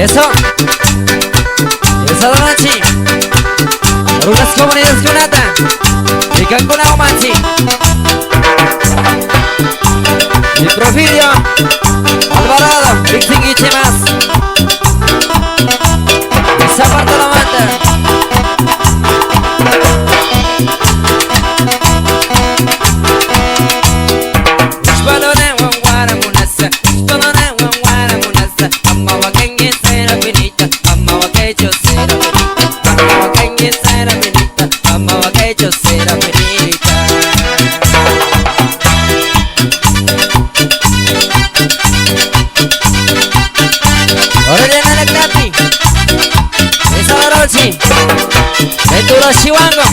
Eso. Esa donachi. Rugas comunidades Kunata. Y Cancuna Omachi. Y Profidio. Alvarado. Vixing y Chimas. Esa parte la mata. Chiwango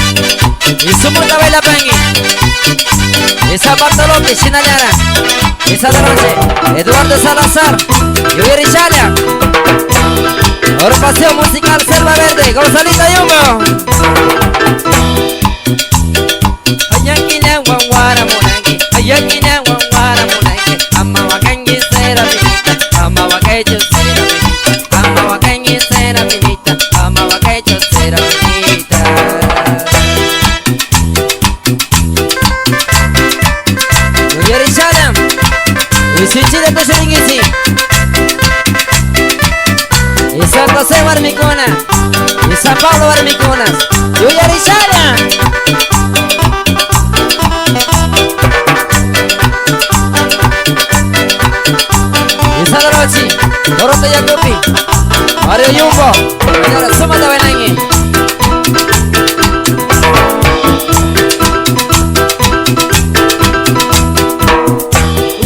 y su muta baila pangi. Esa Bartolomé Chinayara. Esa de noche Eduardo Salazar Yuri Chalia. Ahora paseo musical Selva Verde Gonzalita Yungo. Ayakina Wangwara Munangi. Ayakina Wangwara Munangi. Amma wakangi sera minita. Amma wakacho sera minita. Amma wakangi sera minita. Amma wakacho sera minita. Isichi de Pesheringisi. Y San José Barmicona. Y San Pablo Barmiconas. Yuyarishala. Y Sadrochi. Dorote Yacupi. Mario Yumbo. Señora Suma de Benangui.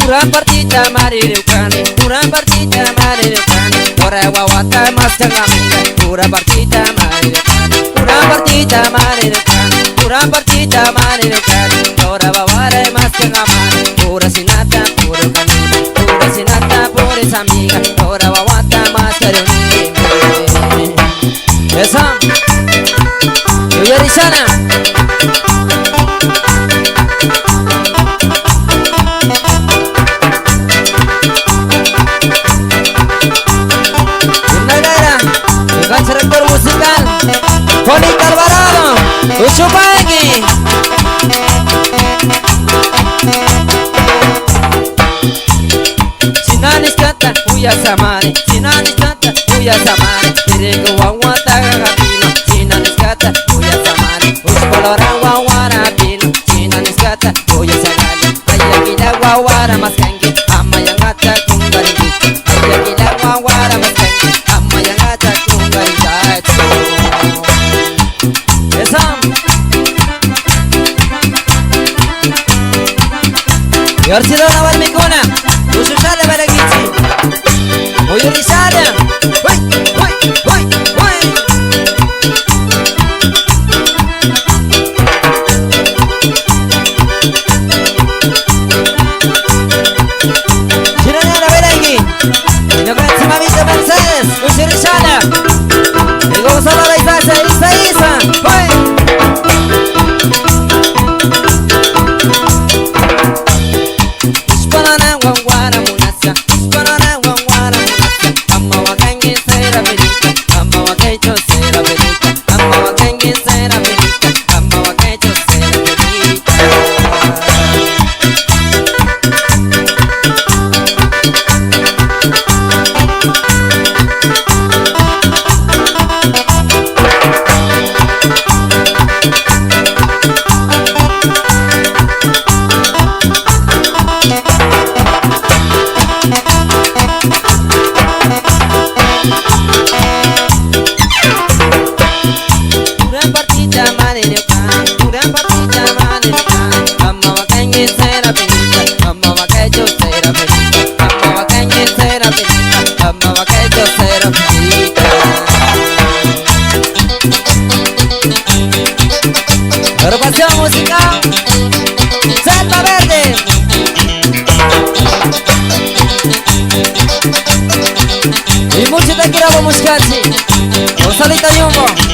Kurang partita marirukani, kurang partita marirukani. Ora wawata mas jangamita, kurang partita marirukani, kurang partita marirukani, kurang partita marirukani. Ora wawara mas jangamani, pura sinata, pura kanina, pura sinata, pura amiga. Ora wawata mas karuni. Esa, Yuyarisana. Director musical Juanito Alvarado Uchupangui. Sinanis kata uya samari, sinanis kata uya samari. Dirego wawata gagapino, sinanis kata uya samari. Uspolora wawara pino, sinanis kata uya samari. Ayakila wawara maskangi, ama yang kata kumbaringi. Ayakila wawara maskangi, ama yang kata kumbaringi. Y Arcidona Barmicona, Usushala Baragichi, Uyurishala, uy, uy, uy, uy. Chinayana Baragui, Inokansi Mamita Mercedes, Usurishala, y Gonzalo de Isa, uy. Agrupación musical Selva Verde. Y mucho te quiero musical, sí. Gonzalita Yumbo.